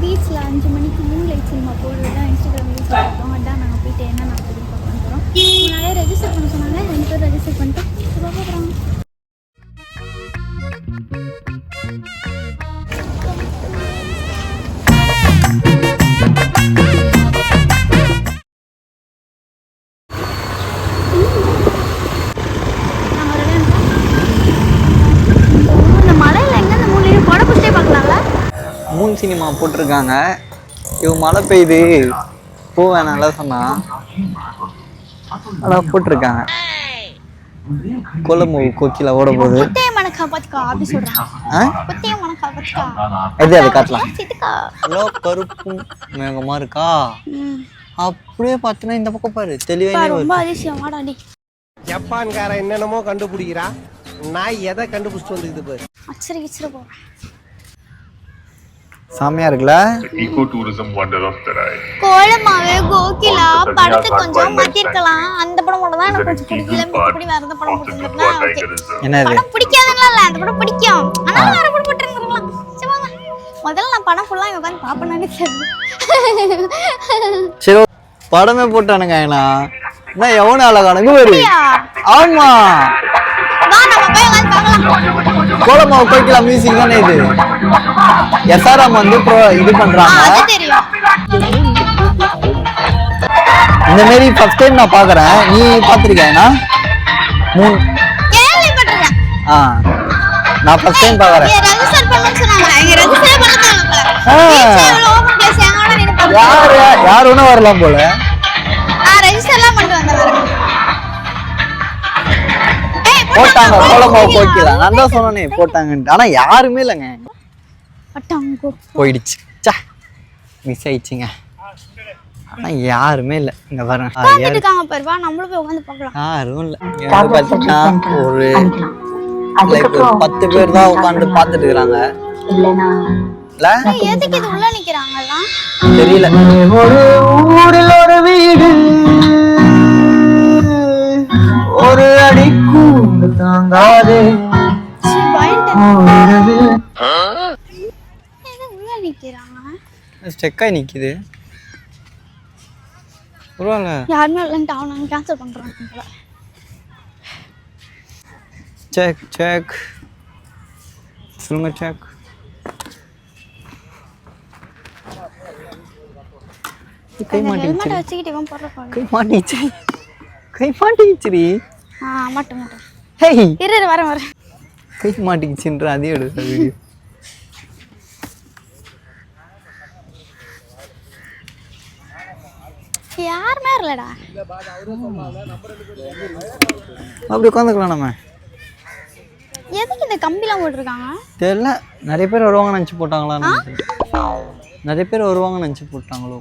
பீச்சில் 5 மணிக்கு moonlight cinema போடுறது தான் இன்ஸ்டாகிராம் ரீல்ஸ் பார்த்தோம். அதான் நாங்கள் போயிட்டு என்ன நடக்குதுன்னு பார்க்க வந்துடுறோம். முன்னாடியே ரெஜிஸ்டர் பண்ண சொன்னாங்க, 2 பேர் ரெஜிஸ்டர் பண்ணிட்டு பார்க்குறோம். இந்த மலையில் எங்கே இந்த மூலையும் படம் பிடிச்சே பார்க்கலாம்ல. மூன் சினிமா போட்டிருக்காங்க. இவன் மழை பெய்யுது போ வேணாம்ல சொன்னா, அதான் போட்டிருக்காங்க. கொலமு கோக்கில ஓட போகுது. அது காட்டலாம். கருப்பும் மேகமா இருக்கா, அப்படியே பார்த்தனா இந்த பக்கம் பாரு தெளிவா. ஜப்பான்கார என்னென்னமோ கண்டுபிடிக்கிறா, நான் எதை கண்டுபிடிச்சிட்டு வந்துக்குது பாரு. சாமியா இருக்குல்ல. Eco tourism wonder of Terai. Kolamaavu Kokila படத்தை கொஞ்சம் மாத்திருக்கலாம். அந்த படம் மட்டும் தான் எனக்கு கொஞ்சம் பிடிக்கல. மத்தபடி வேற எந்த படம் பிடிச்சிருந்தா ஓகே. என்ன இது படம் பிடிக்காதனால இல்ல, அந்த படம் பிடிக்கும். ஆனா வேற படம் போட்டுறலாம். சும்மா முதல்ல நான் படம் ஃபுல்லா உட்கார்ந்து பாப்பேன்னு தெரியும். சரி படமே போட்டானுங்க. நான் எவன அழகானங்க வரு. ஆமா வா நம்ம போய் உட்கார்ந்து பார்க்கலாம். கோலமா கோகிலா மியூசிக் தானே இது. எஸ்ஆர்எம் வந்து இது பண்றாங்க. அது தெரியும். இந்த மாதிரி ஃபர்ஸ்ட் டைம் நான் பாக்குறேன். நீ பாத்திருக்கேனா? கேள்விப்பட்டிருக்கேன். நான் ஃபர்ஸ்ட் டைம் பாக்குறேன். ரெஜிஸ்டர் பண்ணனும் சொன்னாங்க. இங்க ரெஜிஸ்டர் பண்ணாங்க. ஓபன் பிளேஸ் எங்கடா நின்னு யார் ஒண்ணு வரலாம் போல. ரெஜிஸ்டர்லாம் பண்ணிட்டு வந்தாங்க. போட்டாங்க கோலமா கோகிலா. நான் தான் சொன்னனே போட்டாங்கன்னு. ஆனா யாருமே இல்லங்க. போயிடுச்சு. சே மிஸ் ஆயிடுச்சுங்க. ஆனா யாருமே இல்ல. இங்க பாருங்க உட்கார்ந்துட்டு இருக்காங்க பாரு. வா நம்மளும் போய் உட்கார்ந்து பார்க்கலாம். யாரும் இல்ல. இங்க பாத்தீங்கன்னா ஒரு 10 பேர் தான் உட்கார்ந்து பார்த்துட்டு இருக்காங்க. இல்லனா எதுக்கு இது உள்ள நிக்கறாங்களா தெரியல. ஒரு ஊரில் ஒரு வீடு, ஒரு அடி கூண்டு தாங்காதே. ஸ்டெக்காய் நிக்குது. பரவாயில்ல யாருமே இல்லைன்ட்டு அவனை கேன்சல் பண்றாங்க. செக் செக் சொல்லுங்க. செக் கை மாட்டிச்சு. வச்சுக்கிட்டு இவன் போடுற கை மாட்டிச்சு. கை மாட்டிச்சுடி. மாட்டேன் மாட்டேன். ஹேய் இரு வரேன். கை மாட்டிச்சுன்ற அதே எடுத்த வீடியோ. யாருமே இல்லடா. அப்படி உட்காந்துக்கலாம் நம்ம. எதுக்கு இந்த கம்பிலாம் போட்டுருக்காங்க தெரியல. நிறைய பேர் வருவாங்க நினச்சி போட்டாங்களா? நிறைய பேர் வருவாங்க நினச்சி போட்டாங்களோ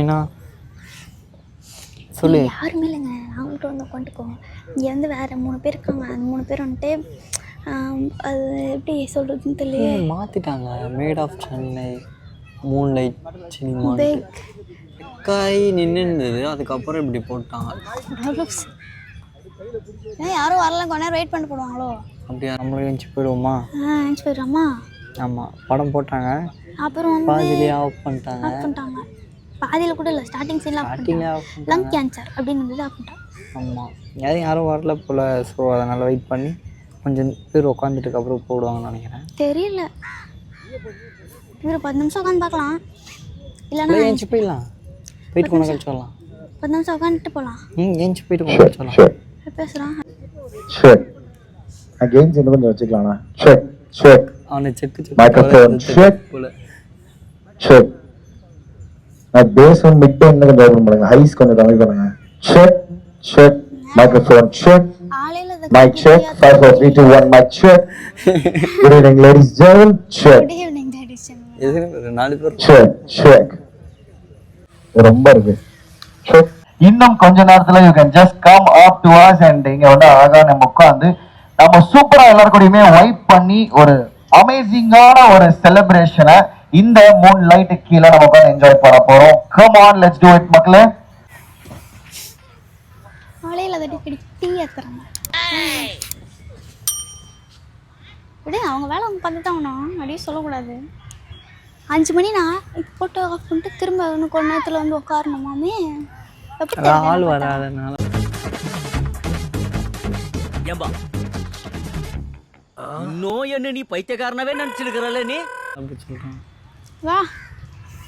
ஏன்னா சொல்லு. யாருமே இல்லைங்க. அவங்கள்ட்ட வந்து உட்காந்துக்கோங்க. இங்கே வந்து வேறு 3 பேர் இருக்காங்க. அந்த 3 பேர் வந்துட்டு அது எப்படி சொல்கிறதுன்னு தெரியல. மாற்றிட்டாங்க. Made of Chennai moonlight cinema காய் நின்று இருந்தது. அதுக்கப்புறம் இப்படி போட்டாங்க. யாரும் வரல, கொஞ்ச நேரம் வெயிட் பண்ணிட்டு போடுவாங்களோ. அப்படியா? நம்மளும் எழுந்துச்சு போயிடுவோமா? எழுந்துச்சு போயிடுவோமா? ஆமாம். படம் போட்டாங்க, அப்புறம் பாதியிலே ஆஃப் பண்ணிட்டாங்க. பாதியில் கூட இல்லை, ஸ்டார்டிங் சீனில் ஆஃப் பண்ணிட்டாங்க. லங் கேன்சர் அப்படின்னு வந்து ஆஃப் பண்ணிட்டாங்க. ஆமாம். யாரும் வரல போல். ஸோ அதனால் வெயிட் பண்ணி கொஞ்சம் பேர் உட்காந்துட்டுக்கு அப்புறம் போடுவாங்கன்னு நினைக்கிறேன். தெரியல. ஒரு 10 நிமிஷம் உட்காந்து பார்க்கலாம். இல்லைன்னா ஏஞ்சி போயிடலாம். போயிட்டு கொண்டு கழிச்சு வரலாம். 10 நிமிஷம் உட்காந்துட்டு போகலாம். ஏஞ்சி போயிட்டு கொண்டு கழிச்சு வரலாம். பேசுகிறான். செக் அகைன் இன்னும் கொஞ்சம் வச்சுக்கலாம்ண்ணா. செக் செக் அவனை check microphone check check. Bass வந்து மிட் டோன் கொஞ்சம் ஓபன் பண்ணுங்க. ஹைஸ் கொஞ்சம் கம்மி பண்ணுங்க. Check check microphone check. Mic check. 5 4 3 2 1 mic check. Good evening ladies and gentlemen. Check. Good evening ladies and gentlemen. எதுக்கு 4 பேர்? Check check. ரொம்ப இருக்கு. Check இன்னும் கொஞ்ச நேரத்துல you can just come up to us and இங்க வந்து அழகா நம்ம உட்காந்து நம்ம சூப்பரா எல்லாரும் கூடயுமே வைப் பண்ணி ஒரு அமேசிங்கான ஒரு செலிப்ரேஷனை இந்த மூன் லைட் கீழே நம்ம உட்காந்து என்ஜாய் பண்ண போறோம். Come on, let's to it மக்களே. காலையில் தட்டி டீ ஏற்றுறாங்க. அப்படியே அவங்க வேலை அவங்க பார்த்துட்டாங்கண்ணா, அப்படியே சொல்லக்கூடாது. 5 மணினா இப்போ போட்டு ஆஃப் பண்ணிட்டு திரும்ப இன்னும் கொஞ்ச நேரத்தில் வந்து உட்காரணுமாமே. எப்படி ஆள் வராதனால இன்னும் என்ன நீ பைத்தியக்காரனவே நினைச்சிருக்கிறல்ல நீ அப்படி சொல்றான். வா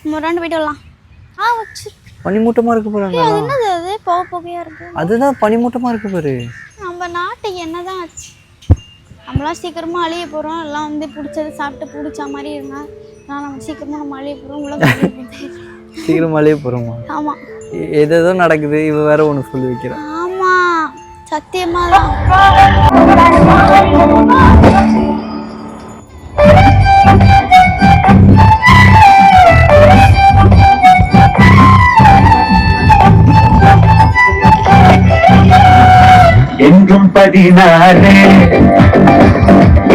நம்ம 2 போயிட்டு வரலாம். வச்சு பனிமூட்டமா இருக்கு பாரு. அது என்னது அது போக போகையாக இருக்கு. அதுதான் பனிமூட்டமா இருக்கு பாரு. நம்ம நாட்டுக்கு என்னதான் ஆச்சு? நம்மளாம் சீக்கிரமாக அழிய போகிறோம். எல்லாம் வந்து பிடிச்சது சாப்பிட்டு பிடிச்ச மாதிரி இருங்க. ஆனால் நம்ம சீக்கிரமாக நம்ம அழிய போகிறோம். சீக்கிரம் அழிய போகிறோமா? ஆமாம், ஏதோ நடக்குது. இவ வேற ஒன்று சொல்லி வைக்கிறான். ஆமாம், சத்தியமாக தான். என்றும் 16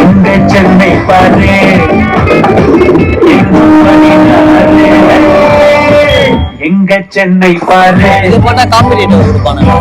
இந்த சென்னை பாரு, என்றும் 16 எங்க சென்னை பாரு. இது பண்ணா காம்படிட்டர் கொடுப்பானுங்க.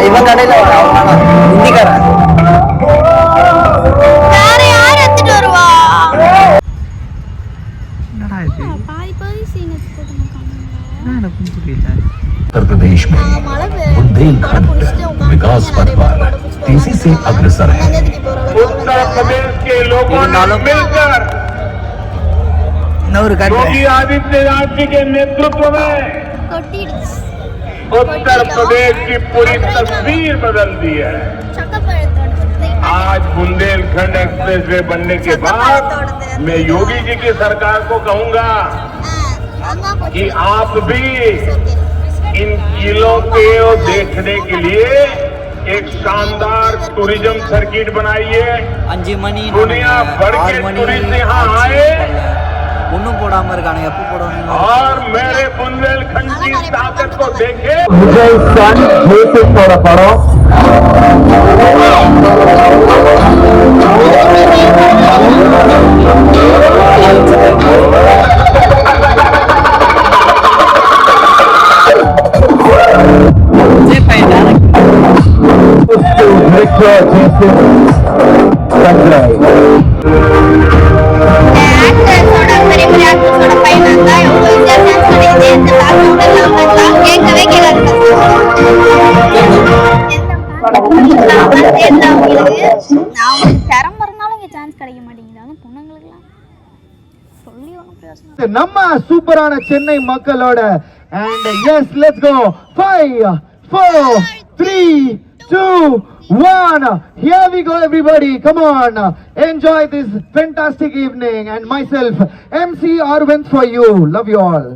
இவன் கடையில ஹிந்திக்காரன் வேற யார் எடுத்துட்டு வருவா? என்னடா இது? பாதி பாதி சீன் எடுத்து போட்டுருக்காங்க. எனக்கு புரியல. उत्तर प्रदेश में बुंदेलखंड विकास पथ पर तेजी से अग्रसर है. उत्तर प्रदेश के लोगों ने मिलकर योगी आदित्यनाथ जी के नेतृत्व में उत्तर प्रदेश की पूरी तस्वीर बदल दी है. आज बुंदेलखंड एक्सप्रेसवे बनने के बाद मैं योगी जी की सरकार को कहूंगा कि आप भी इन किलों को देखने के लिए एक शानदार टूरिज्म सर्किट बनाइए. 5 मणि दुनिया भर के टूरिस्ट यहाँ आए ஒன்றும் போடாம இருக்கானு. எப்போ போடணும்? और मेरे बुंदेलखंड की ताकत को देखे. விஜய் சன் மியூசிக்கோட படம். நம்ம சூப்பரான சென்னை மக்களோட and yes let's go 5 4 3 2 1 here we go everybody, come on, enjoy this fantastic evening and myself MC Arvind for you, love you all.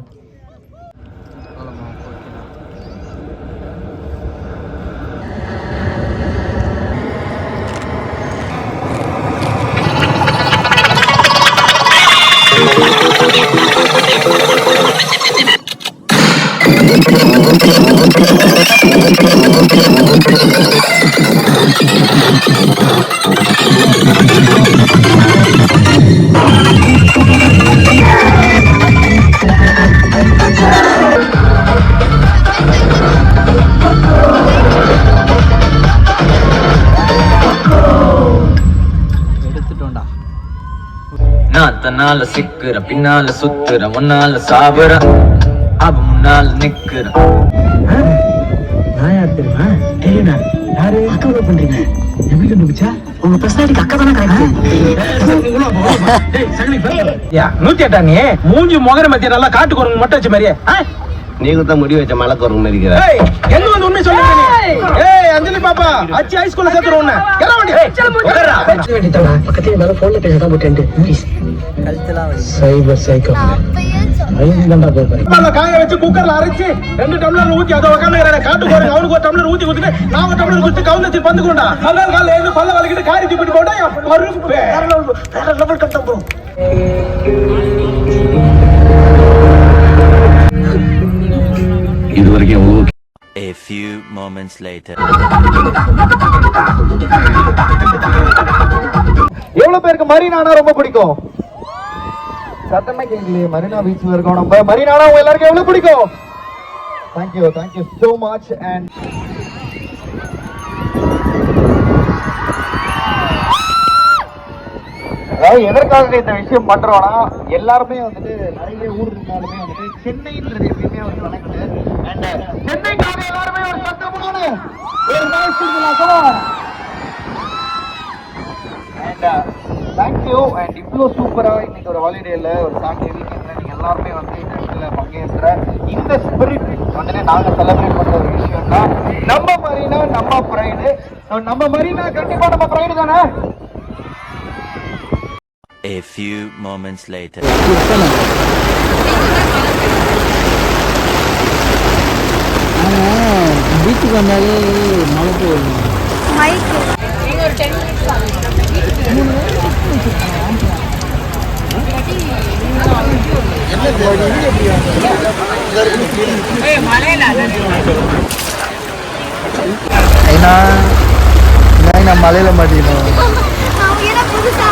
எடுத்துட்டோம்டா. நான் தன்னால சிக்குற பின்னால சுத்துற முன்னால சாவுற அவ முன்னால நிக்கிற. நான் யார் தெரியுமா? தெரியுமா? யாரு? அக்காவை பண்றீங்க எப்படி கண்டுபிடிச்சா? உங்க பர்சனாலிட்டிக்கு அக்கா தானே கரெக்ட். 108 நீ மூஞ்சி முகர மத்திய நல்லா காட்டு குரங்கு மட்டும் வச்ச மாதிரியே. நீங்க தான் முடி வச்ச மலை குரங்கு மாதிரி இருக்கிற. எங்க வந்து உண்மை சொல்லுங்க நீ. ஏய் அஞ்சலி பாப்பா அச்சி ஹை ஸ்கூல்ல சேர்த்துறோம் உன்னை. எற வண்டி. உட்காரா. பக்கத்துல மேல போன்ல பேசதான் போட்டு ப்ளீஸ். கழுத்துலாம் வலி. சைபர் சைக்கோ. ஐயங்கண்டா போறேன். நல்லா காய வச்சு குக்கர்ல அரைச்சு 2 டம்ளர் ஊத்தி அத உட்கார்ந்து காட்டு குரங்கு அவனுக்கு ஒரு டம்ளர் ஊத்தி ஊத்திட்டு நான் ஒரு டம்ளர் குடிச்சு கவுந்தச்சி பந்துக்குண்டா. அதனால காலையில எழுந்து பல்ல வலிக்கிட்டு காரி தூக்கிட்டு போட்டா பருப்பு வேற லெவல் கட்டம் ப்ரோ. இது வரைக்கும் எவ்வளவு A few moments later. எவ்வளவு பேருக்கு மரீனானா ரொம்ப பிடிக்கும்? சத்தமா கேட்கலையே. மரீனா பீச்ல இருக்கோம் நம்ம. மரீனானா உங்க எல்லாருக்கும் எவ்வளவு பிடிக்கும்? Thank you so much. and எதற்காக இந்த விஷயம் பண்றோம்னா எல்லாருமே வந்துட்டு நிறைய ஊர் இருந்தாலுமே வந்துட்டு சென்னைன்றது எப்பயுமே ஒரு கனெக்ட். அண்ட் சென்னைக்காக எல்லாருமே ஒரு சத்தம் போடணும். ஒரு நாய்ஸ் கொடுக்கலாம். And thank you. அண்ட் இவ்வளோ சூப்பரா இன்னைக்கு ஒரு ஹாலிடேல ஒரு சாட்டர்டே வீக்கெண்ட்ல நீங்க எல்லாருமே வந்து இந்த இடத்துல பங்கேற்ற இந்த ஸ்பிரிட் வந்துட்டு நாங்க செலிப்ரேட் பண்ற ஒரு விஷயம் தான். நம்ம மரீனா நம்ம ப்ரைடு. நம்ம மரீனா கண்டிப்பா நம்ம ப்ரைடு தானே. A few moments later. பீச்சுக்கு வந்தாலே மழை போயிடும். மைக்கு மலையில மாட்டிக்கணும். அவங்க என்ன புதுசா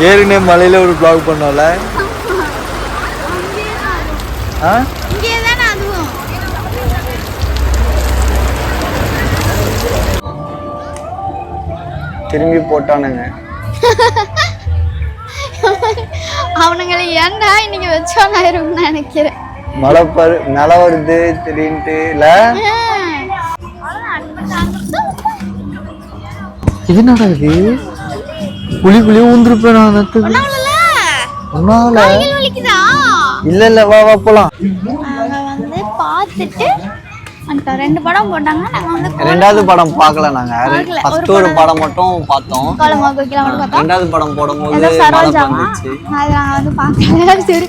ஏற்கனவே மலையில ஒரு vlog பண்ணோம்ல. இங்கே தானே அதுவும். திரும்பி போட்டானுங்க. அவனுங்களை ஏன்டா இன்னைக்கு வச்சோன்னு ஆயிரும்னு நினைக்கிறேன். மழை மழை வருது திடீர்னுட்டு இல்ல. இது நடக்குது. புளி ஊந்துருப்பேன் நான். இல்ல வா வா போலாம். நாங்க வந்து பார்த்துட்டு அந்த 2 படம் போட்டாங்க. நாங்க வந்து 2வது படம் பார்க்கல. நாங்க ஃபர்ஸ்ட் ஒரு படம் மட்டும் பார்த்தோம். கோலமா கோகிலா மட்டும் பார்த்தோம். 2வது படம் போடும்போது ஏதோ மழை சரோஜாமா வந்துச்சு. அது நாங்க வந்து பார்க்கல. சரி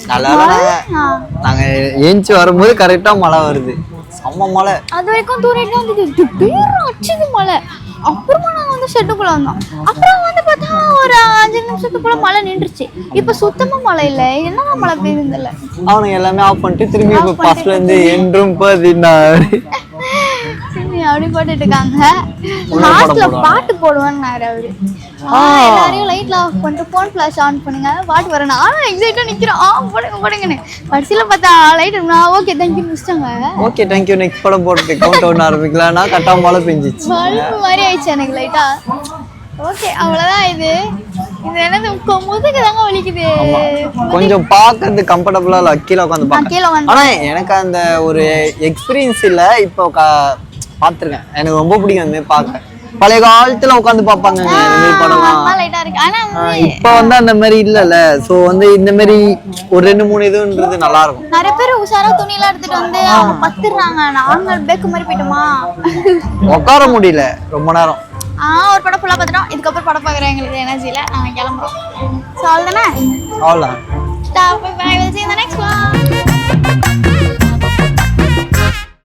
நாங்க ஏஞ்சி வரும்போது கரெக்டா மழை வருது. செம்ம மழை. அது வரைக்கும் தூரிட்டு வந்து திடீர்னு அடிச்சது மழை. அப்புறமா நாங்க வந்து ஷெட்டுக்குள்ள வந்தோம். அப்புறம் வந்து பார்த்தா ஒரு 5 நிமிஷத்துக்குள்ள மழை நின்றுச்சு. இப்ப சுத்தமா மழை இல்ல. என்னன்னா மழை பெய்யுது இல்ல. அவனுங்க எல்லாமே ஆஃப் பண்ணிட்டு திரும்பி ஃபர்ஸ்ட்ல இருந்து என்றும் 16 அப்படி போட்டுட்டு இருக்காங்க. லாஸ்ட்ல பாட்டு போடுவான்னாரு அவரு. எல்லாரையும் லைட்ல ஆஃப் பண்ணிட்டு போன் ஃபிளாஷ் ஆன் பண்ணுங்க பாட்டு வர. நானும் எக்ஸைட்டா நிக்கிறேன். போடுங்கன்னு கடைசியில பார்த்தா லைட் ஓகே தேங்க்யூ முடிச்சிட்டாங்க. ஓகே தேங்க்யூ நெக்ஸ்ட் படம் போட்டு கவுண்ட் டவுன் ஆரம்பிக்கலாம்னா கட்டா மழை பெஞ்சிச்சு. பல்பு மாதிரி ஆயிடுச்சு எனக்கு லைட்டா. ஓகே அவ்வளவுதான். இது என்னது முதுகு தாங்க வலிக்குது. கொஞ்சம் பாக்குறது கம்ஃபர்டபுளா இல்ல. கீழே உட்காந்து பாக்க. ஆனா எனக்கு அந்த ஒரு எக்ஸ்பீரியன்ஸ் இல்ல. இப்போ பாத்துருக்கேன். எனக்கு ரொம்ப பிடிக்கும் அந்த மாதிரி பார்க்க. பழைய காலத்துல உட்காந்து பாப்பாங்க இப்ப வந்து அந்த மாதிரி இல்லல்ல. சோ வந்து இந்த மாதிரி ஒரு 2-3 இதுன்றது நல்லா இருக்கும். நிறைய பேர் உஷாரா துணி எல்லாம் எடுத்துட்டு வந்து அவங்க பத்துறாங்க. நாங்க பேக்கு மாதிரி போயிட்டோமா உட்கார முடியல ரொம்ப நேரம். ஒரு படம் ஃபுல்லா பார்த்துட்டோம். இதுக்கப்புறம் படம் பார்க்குறேன். எங்களுக்கு எனர்ஜியில நாங்க கிளம்புறோம். ஸோ அவ்வளோதானே. அவ்வளோதான். Bye. We'll see you in the next one.